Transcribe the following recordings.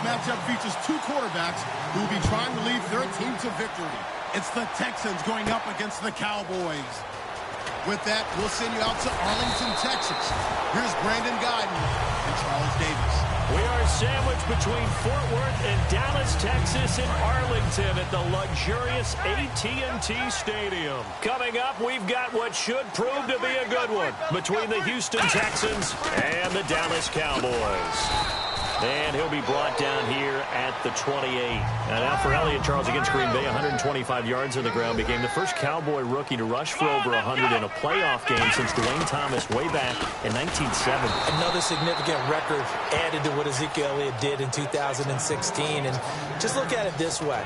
matchup features two quarterbacks who will be trying to lead their team to victory. It's the Texans going up against the Cowboys. With that, we'll send you out to Arlington, Texas. Here's Brandon Gaudin and Charles Davis. We are sandwiched between Fort Worth and Dallas, Texas, and Arlington at the luxurious AT&T Stadium. Coming up, we've got what should prove to be a good one between the Houston Texans and the Dallas Cowboys. And he'll be brought down here at the 28. Now for Elliott, Charles, against Green Bay, 125 yards on the ground. Became the first Cowboy rookie to rush for over 100 in a playoff game since Dwayne Thomas way back in 1970. Another significant record added to what Ezekiel Elliott did in 2016. And just look at it this way.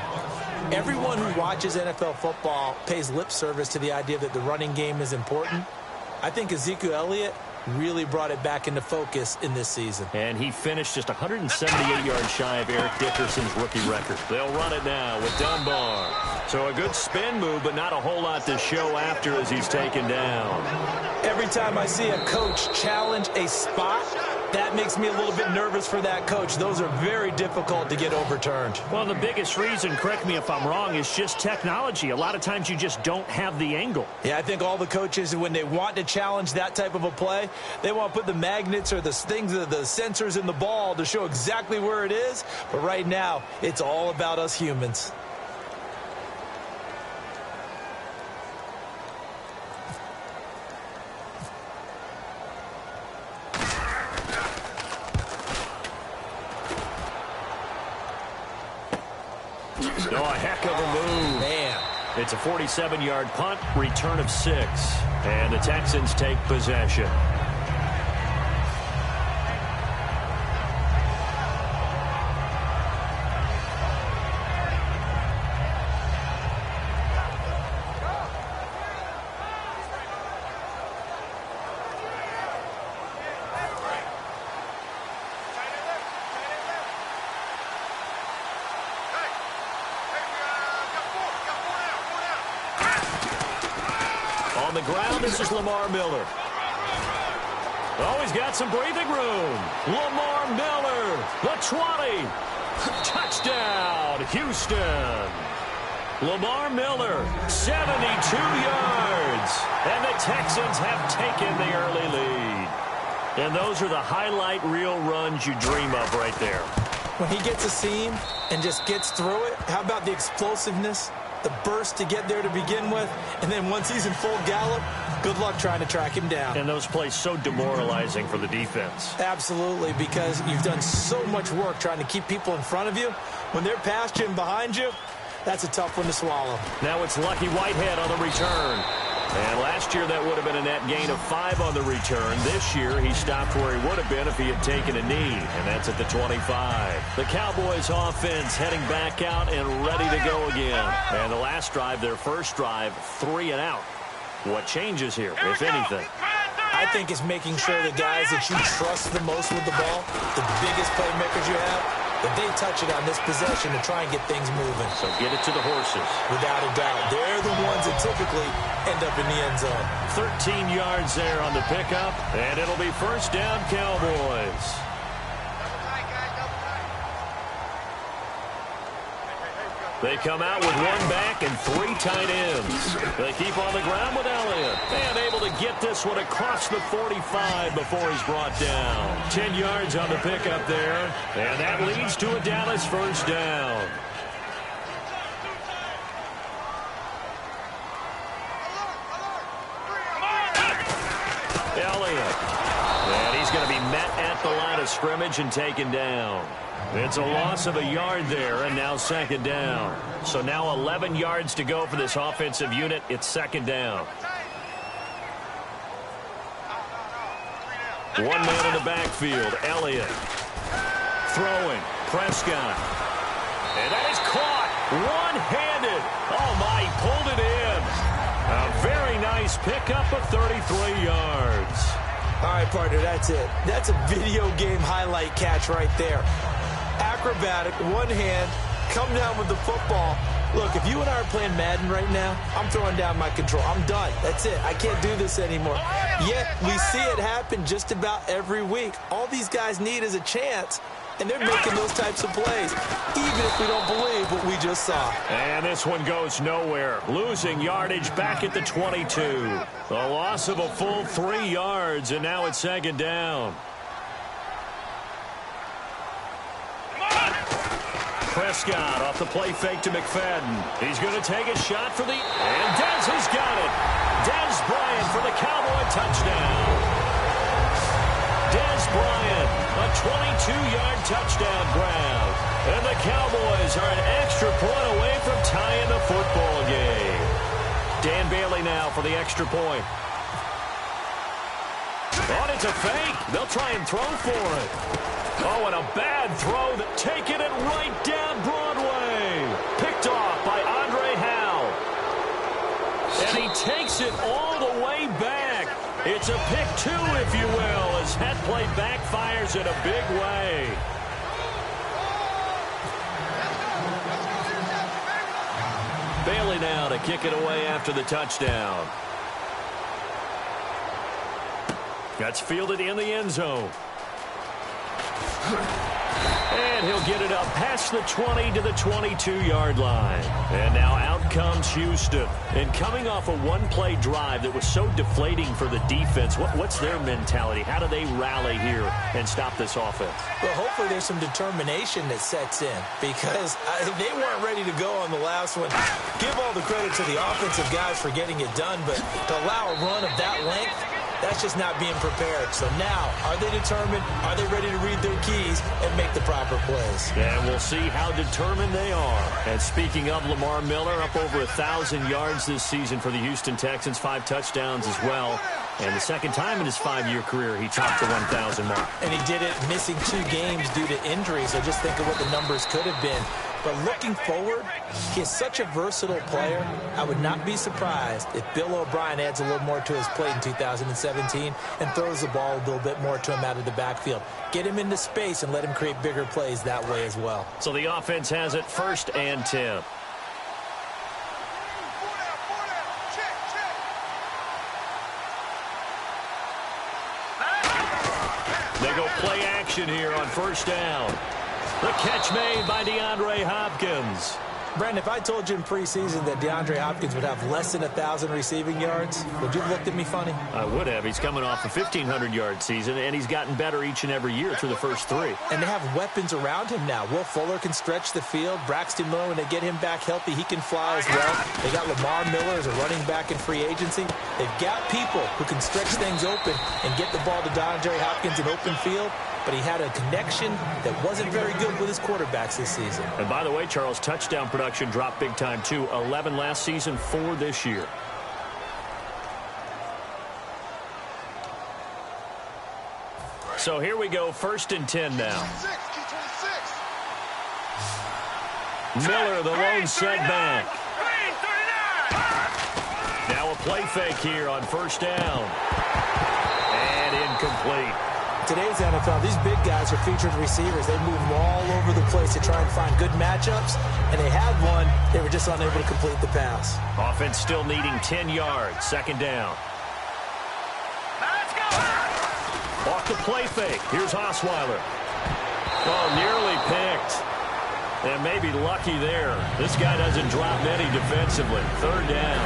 Everyone who watches NFL football pays lip service to the idea that the running game is important. I think Ezekiel Elliott really brought it back into focus in this season. And he finished just 178 yards shy of Eric Dickerson's rookie record. They'll run it now with Dunbar. So a good spin move, but not a whole lot to show after as he's taken down. Every time I see a coach challenge a spot, that makes me a little bit nervous for that coach. Those are very difficult to get overturned. Well, the biggest reason, correct me if I'm wrong, is just technology. A lot of times you just don't have the angle. Yeah, I think all the coaches, when they want to challenge that type of a play, they want to put the magnets or the things, the sensors in the ball to show exactly where it is. But right now, it's all about us humans. Oh, a heck of a move. Man. It's a 47-yard punt, return of 6. And the Texans take possession. On the ground, this is Lamar Miller. Oh, he's got some breathing room. Lamar Miller, the 20. Touchdown, Houston. Lamar Miller, 72 yards. And the Texans have taken the early lead. And those are the highlight reel runs you dream of right there. When he gets a seam and just gets through it, how about the explosiveness? The burst to get there to begin with, and then once he's in full gallop, good luck trying to track him down. And those plays so demoralizing for the defense. Absolutely, because you've done so much work trying to keep people in front of you. When they're past you and behind you, that's a tough one to swallow. Now it's Lucky Whitehead on the return. And last year that would have been a net gain of 5 on the return. This year he stopped where he would have been if he had taken a knee, and that's at the 25. The Cowboys offense heading back out and ready to go again. And the last drive, their first drive, 3 and out. What changes here, if anything? I think it's making sure the guys that you trust the most with the ball, the biggest playmakers you have, that they touch it on this possession to try and get things moving. So get it to the horses. Without a doubt. They're the ones that typically end up in the end zone. 13 yards there on the pickup, and it'll be first down Cowboys. They come out with 1 back and 3 tight ends. They keep on the ground with Elliott. And able to get this one across the 45 before he's brought down. 10 yards on the pickup there. And that leads to a Dallas first down. Elliott. And he's going to be met at the line of scrimmage and taken down. It's a loss of a yard there, and now second down. So now 11 yards to go for this offensive unit. It's second down. 1 man in the backfield, Elliott. Throwing, Prescott. And that is caught, one-handed. Oh, my, he pulled it in. A very nice pickup of 33 yards. All right, partner, that's it. That's a video game highlight catch right there. Acrobatic, one hand, come down with the football. Look, if you and I are playing Madden right now, I'm throwing down my control. I'm done. That's it. I can't do this anymore. Yet, we see it happen just about every week. All these guys need is a chance, and they're making those types of plays, even if we don't believe what we just saw. And this one goes nowhere. Losing yardage back at the 22. A loss of a full 3 yards, and now it's second down. Prescott off the play fake to McFadden. He's going to take a shot for the... And Dez has got it. Dez Bryant for the Cowboy touchdown. Dez Bryant, a 22-yard touchdown grab. And the Cowboys are an extra point away from tying the football game. Dan Bailey now for the extra point. Oh, it's a fake. They'll try and throw for it. Oh, and a bad throw, taking it right down Broadway. Picked off by Andre Howe. And he takes it all the way back. It's a pick 2, if you will, as that play backfires in a big way. Bailey now to kick it away after the touchdown. That's fielded in the end zone. And he'll get it up past the 20 to the 22-yard line. And now out comes Houston. And coming off a one-play drive that was so deflating for the defense, what's their mentality? How do they rally here and stop this offense? Well, hopefully there's some determination that sets in, because they weren't ready to go on the last one. Give all the credit to the offensive guys for getting it done, but to allow a run of that length, that's just not being prepared. So now, are they determined? Are they ready to read their keys and make the proper plays? And we'll see how determined they are. And speaking of Lamar Miller, up over 1,000 yards this season for the Houston Texans, 5 touchdowns as well. And the second time in his 5-year career, he topped the 1,000 mark. And he did it missing 2 games due to injury, so just think of what the numbers could have been. But looking forward, he's such a versatile player. I would not be surprised if Bill O'Brien adds a little more to his plate in 2017 and throws the ball a little bit more to him out of the backfield. Get him into space and let him create bigger plays that way as well. So the offense has it 1st and 10. They go play action here on 1st down. The catch made by DeAndre Hopkins. Brandon, if I told you in preseason that DeAndre Hopkins would have less than 1,000 receiving yards, would you have looked at me funny? I would have. He's coming off a 1,500-yard season, and he's gotten better each and every year through the first 3. And they have weapons around him now. Will Fuller can stretch the field. Braxton Miller, when they get him back healthy, he can fly as well. They got Lamar Miller as a running back in free agency. They've got people who can stretch things open and get the ball to DeAndre Hopkins in open field. But he had a connection that wasn't very good with his quarterbacks this season. And by the way, Charles, touchdown production dropped big time too. 11 last season, 4 this year. So here we go, 1st and 10 now. Miller, the lone setback. Now a play fake here on 1st down. And incomplete. Today's NFL, these big guys are featured receivers. They move all over the place to try and find good matchups, and they had one. They were just unable to complete the pass. Offense still needing 10 yards. 2nd down. Let's go! Off the play fake. Here's Osweiler. Oh, nearly picked. And maybe lucky there. This guy doesn't drop many defensively. 3rd down.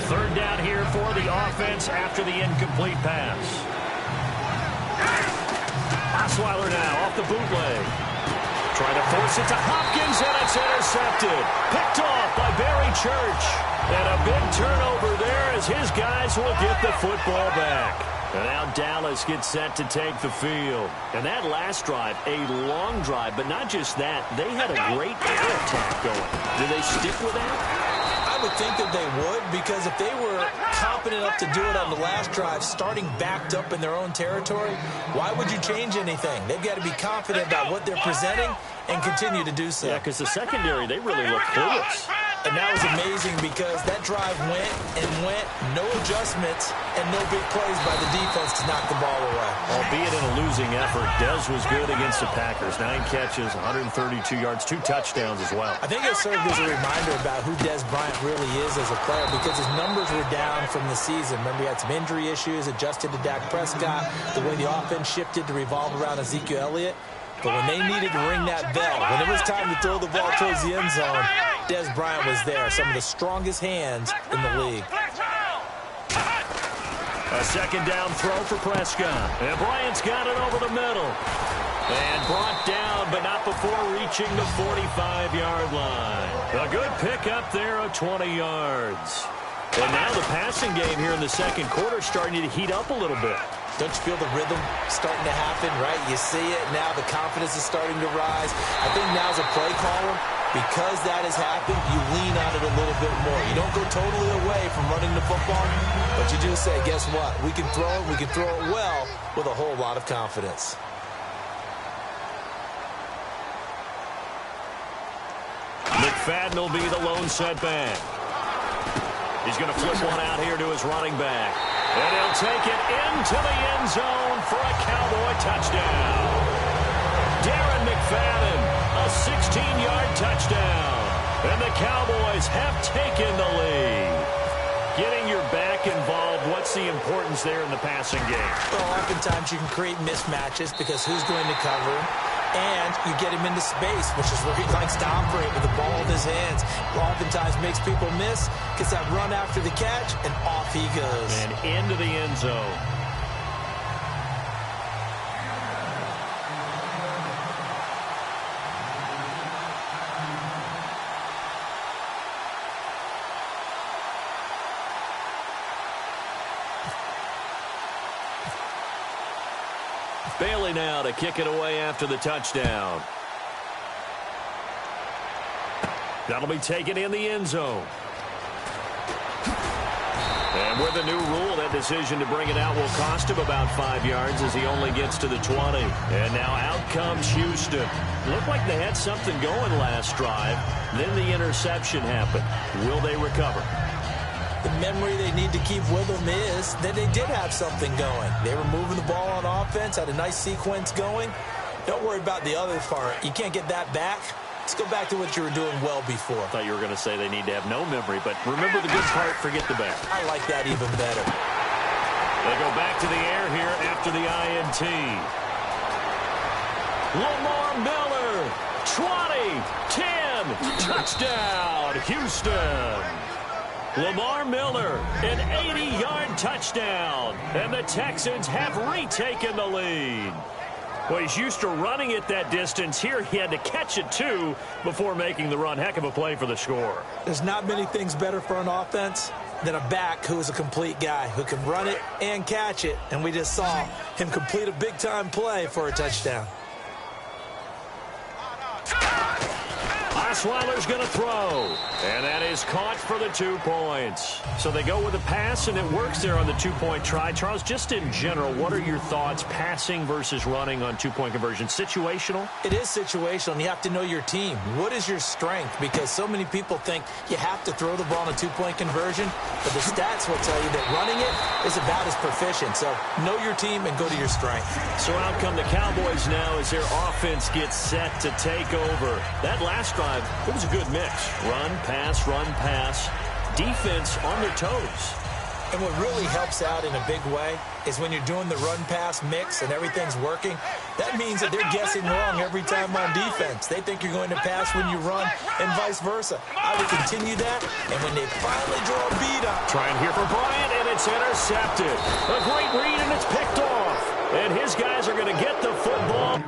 3rd down here for the offense after the incomplete pass. Osweiler now off the bootleg. Trying to force it to Hopkins, and it's intercepted. Picked off by Barry Church. And a big turnover there as his guys will get the football back. And now Dallas gets set to take the field. And that last drive, a long drive, but not just that. They had a great air attack going. Do they stick with that? I would think that they would, because if they were confident enough to do it on the last drive, starting backed up in their own territory, why would you change anything? They've got to be confident about what they're presenting and continue to do so. Yeah, because the secondary, they really look clueless. And that was amazing because that drive went and went, no adjustments, and no big plays by the defense to knock the ball away. Albeit in a losing effort, Dez was good against the Packers. 9 catches, 132 yards, 2 touchdowns as well. I think it served as a reminder about who Dez Bryant really is as a player, because his numbers were down from the season. Remember, he had some injury issues, adjusted to Dak Prescott, the way the offense shifted to revolve around Ezekiel Elliott. But when they needed to ring that bell, when it was time to throw the ball towards the end zone, Dez Bryant was there. Some of the strongest hands in the league. A second down throw for Prescott. And Bryant's got it over the middle. And brought down, but not before reaching the 45-yard line. A good pickup there of 20 yards. And now the passing game here in the second quarter starting to heat up a little bit. Don't you feel the rhythm starting to happen, right? You see it now. The confidence is starting to rise. I think now as a play caller, because that has happened, you lean on it a little bit more. You don't go totally away from running the football, but you do say, guess what? We can throw it. We can throw it well with a whole lot of confidence. McFadden will be the lone setback. He's going to flip one out here to his running back. And he'll take it into the end zone for a Cowboy touchdown. Darren McFadden, a 16-yard touchdown. And the Cowboys have taken the lead. Getting your back involved, what's the importance there in the passing game? Well, oftentimes you can create mismatches because who's going to cover him? And you get him into space, which is where he likes to operate with the ball in his hands. Oftentimes makes people miss, gets that run after the catch, and off he goes. And into the end zone. Bailey now to kick it away after the touchdown. That'll be taken in the end zone. And with the new rule, that decision to bring it out will cost him about 5 yards as he only gets to the 20. And now out comes Houston. Looked like they had something going last drive. Then the interception happened. Will they recover? The memory they need to keep with them is that they did have something going. They were moving the ball on offense, had a nice sequence going. Don't worry about the other part. You can't get that back. Let's go back to what you were doing well before. I thought you were going to say they need to have no memory, but remember the good part, forget the bad. I like that even better. They go back to the air here after the INT. Lamar Miller, 20, 10, touchdown, Houston. Lamar Miller, an 80-yard touchdown, and the Texans have retaken the lead. Well, he's used to running it that distance. Here he had to catch it, too, before making the run. Heck of a play for the score. There's not many things better for an offense than a back who is a complete guy, who can run it and catch it, and we just saw him complete a big-time play for a touchdown. Osweiler's going to throw, and that is caught for the 2 points. So they go with a pass, and it works there on the 2-point try. Charles, just in general, what are your thoughts, passing versus running on 2-point conversion? Situational? It is situational, and you have to know your team. What is your strength? Because so many people think you have to throw the ball in a 2-point conversion, but the stats will tell you that running it is about as proficient. So know your team and go to your strength. So out come the Cowboys now as their offense gets set to take over. That last drive, it was a good mix. Run, pass, defense on their toes. And what really helps out in a big way is when you're doing the run-pass mix and everything's working, that means that they're guessing wrong every time on defense. They think you're going to pass when you run and vice versa. I would continue that, and when they finally draw a beat up. Trying here for Bryant, and it's intercepted. A great read, and it's picked off. And his guys are going to get the football.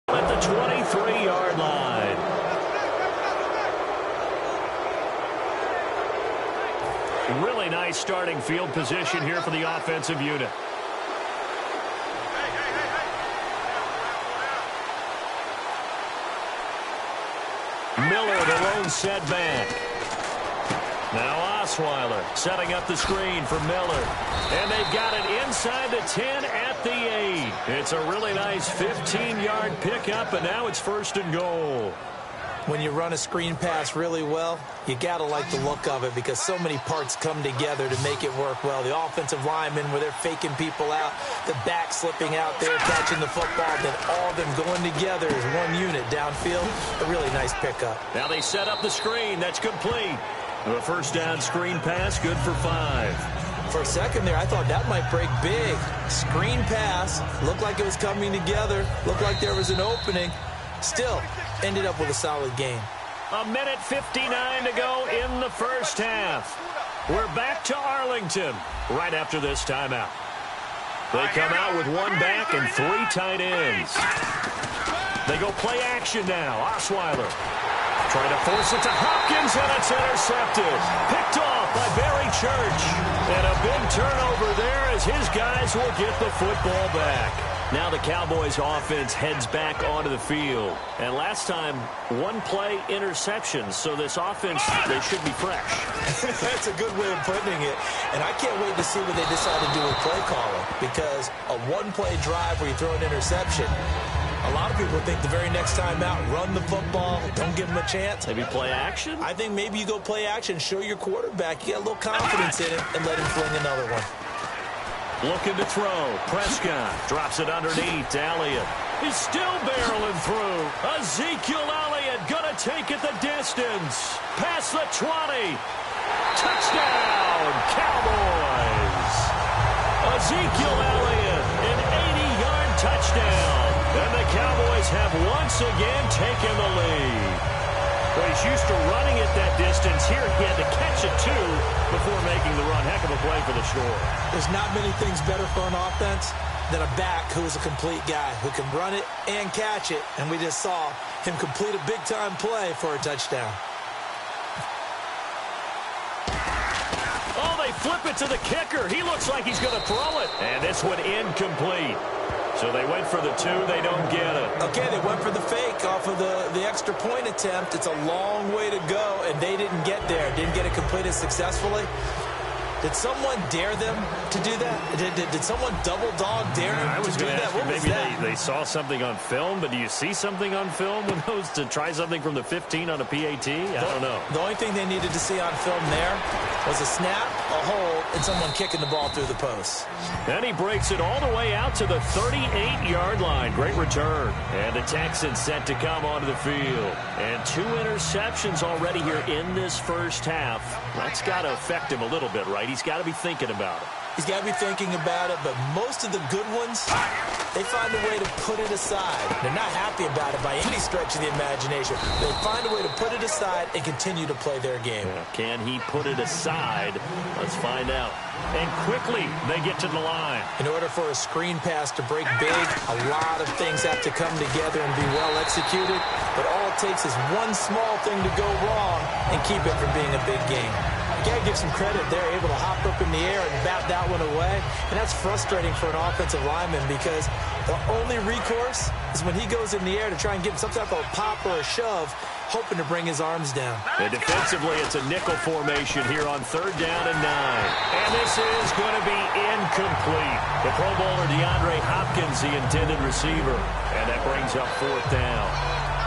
At the 23-yard line. Really nice starting field position here for the offensive unit. Miller, the lone setback. Now Osweiler setting up the screen for Miller. And they've got it inside the 10 at the 8. It's a really nice 15-yard pickup, and now it's 1st and goal. When you run a screen pass really well, you got to like the look of it because so many parts come together to make it work well. The offensive linemen, where they're faking people out, the back slipping out there, catching the football, then all of them going together as one unit downfield. A really nice pickup. Now they set up the screen. That's complete. The first down screen pass, good for 5. For a second there, I thought that might break big. Screen pass, looked like it was coming together, looked like there was an opening. Still, ended up with a solid game. 1:59 to go in the first half. We're back to Arlington right after this timeout. They come out with 1 back and 3 tight ends. They go play action now. Osweiler trying to force it to Hopkins, and it's intercepted. Picked off by Barry Church. And a big turnover there as his guys will get the football back. Now the Cowboys offense heads back onto the field. And last time, 1 play interception. So this offense, they should be fresh. That's a good way of putting it. And I can't wait to see what they decide to do with play calling. Because a 1-play drive where you throw an interception, a lot of people think the very next time out, run the football, don't give them a chance. Maybe play action? I think maybe you go play action, show your quarterback, you get a little confidence in it, and let him fling another one. Looking to throw. Prescott drops it underneath. Elliott is still barreling through. Ezekiel Elliott gonna take it the distance. Past the 20. Touchdown, Cowboys. Ezekiel Elliott, an 80-yard touchdown. And the Cowboys have once again taken the lead. Well, he's used to running it that distance. Here he had to catch it, too, before making the run. Heck of a play for the score. There's not many things better for an offense than a back who is a complete guy who can run it and catch it. And we just saw him complete a big-time play for a touchdown. Oh, they flip it to the kicker. He looks like he's going to throw it. And this one incomplete. So they went for the 2. They don't get it. Okay, they went for the fake off of the extra point attempt. It's a long way to go, and they didn't get there. Didn't get it completed successfully. Did someone dare them to do that? Did someone double dog dare them to do that? What was that? Maybe they saw something on film, but do you see something on film with those to try something from the 15 on a PAT? I don't know. The only thing they needed to see on film there was a snap, a hold, and someone kicking the ball through the post. And he breaks it all the way out to the 38-yard line. Great return. And the Texans set to come onto the field. And 2 interceptions already here in this first half. That's got to affect him a little bit, right? He's got to be thinking about it. He's got to be thinking about it, but most of the good ones, they find a way to put it aside. They're not happy about it by any stretch of the imagination. They find a way to put it aside and continue to play their game. Yeah. Can he put it aside? Let's find out. And quickly, they get to the line. In order for a screen pass to break big, a lot of things have to come together and be well executed. But all it takes is one small thing to go wrong and keep it from being a big game. You got to give some credit. They're able to hop up in the air and bat that one away. And that's frustrating for an offensive lineman because the only recourse is when he goes in the air to try and get some type of pop or a shove, hoping to bring his arms down. And defensively, it's a nickel formation here on 3rd down and 9. And this is going to be incomplete. The Pro Bowler DeAndre Hopkins, the intended receiver. And that brings up 4th down.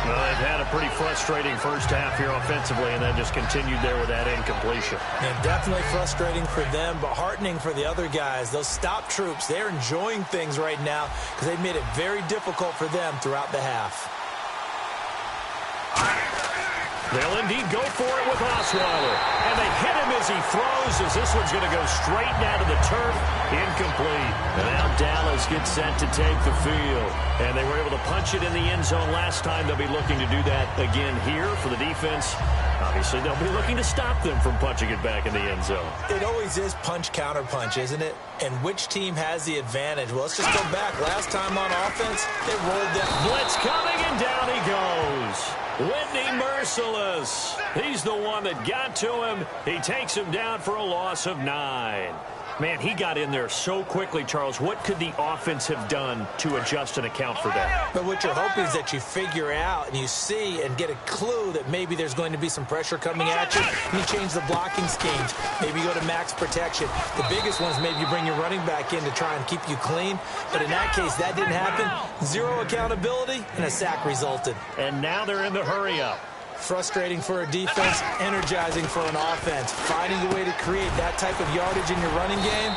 Well, they've had a pretty frustrating first half here offensively, and then just continued there with that incompletion. And definitely frustrating for them, but heartening for the other guys. Those stop troops, they're enjoying things right now because they've made it very difficult for them throughout the half. They'll indeed go for it with Osweiler. And they hit him as he throws, as this one's going to go straight down to the turf. Incomplete. And now Dallas gets set to take the field. And they were able to punch it in the end zone last time. They'll be looking to do that again here for the defense. Obviously, they'll be looking to stop them from punching it back in the end zone. It always is punch-counter-punch, isn't it? And which team has the advantage? Well, let's just go back. Last time on offense, they rolled that. Blitz coming, and down he goes. Whitney Mercilus. He's the one that got to him. He takes him down for a loss of 9. Man, he got in there so quickly, Charles. What could the offense have done to adjust and account for that? But what you're hoping is that you figure out and you see and get a clue that maybe there's going to be some pressure coming at you, and you change the blocking schemes. Maybe you go to max protection. The biggest one is maybe you bring your running back in to try and keep you clean. But in that case, that didn't happen. Zero accountability, and a sack resulted. And now they're in the hurry-up. Frustrating for a defense, energizing for an offense. Finding a way to create that type of yardage in your running game,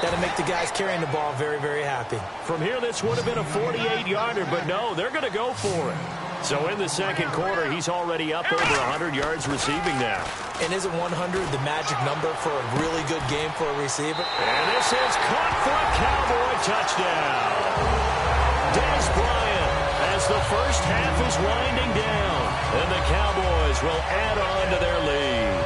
that'll make the guys carrying the ball very, very happy. From here, this would have been a 48-yarder, but no, they're going to go for it. So in the second quarter, he's already up over 100 yards receiving now. And isn't 100 the magic number for a really good game for a receiver? And this is caught for a Cowboy touchdown. Dez Bryant as the first half is winding down. And the Cowboys will add on to their lead.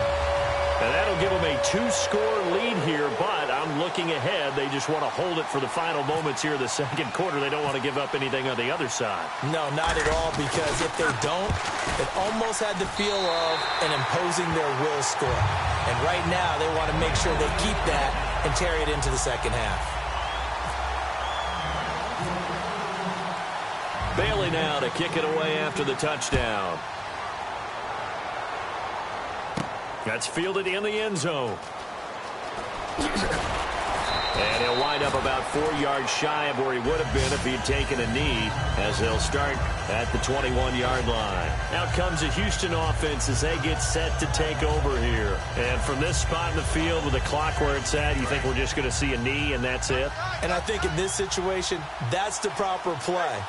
And that'll give them a 2-score lead here, but I'm looking ahead. They just want to hold it for the final moments here of the second quarter. They don't want to give up anything on the other side. No, not at all, because if they don't, it almost had the feel of an imposing their will score. And right now, they want to make sure they keep that and carry it into the second half. Bailey now to kick it away after the touchdown. That's fielded in the end zone. And he'll wind up about 4 yards shy of where he would have been if he'd taken a knee, as they'll start at the 21-yard line. Out comes the Houston offense as they get set to take over here. And from this spot in the field with the clock where it's at, you think we're just going to see a knee and that's it? And I think in this situation, that's the proper play.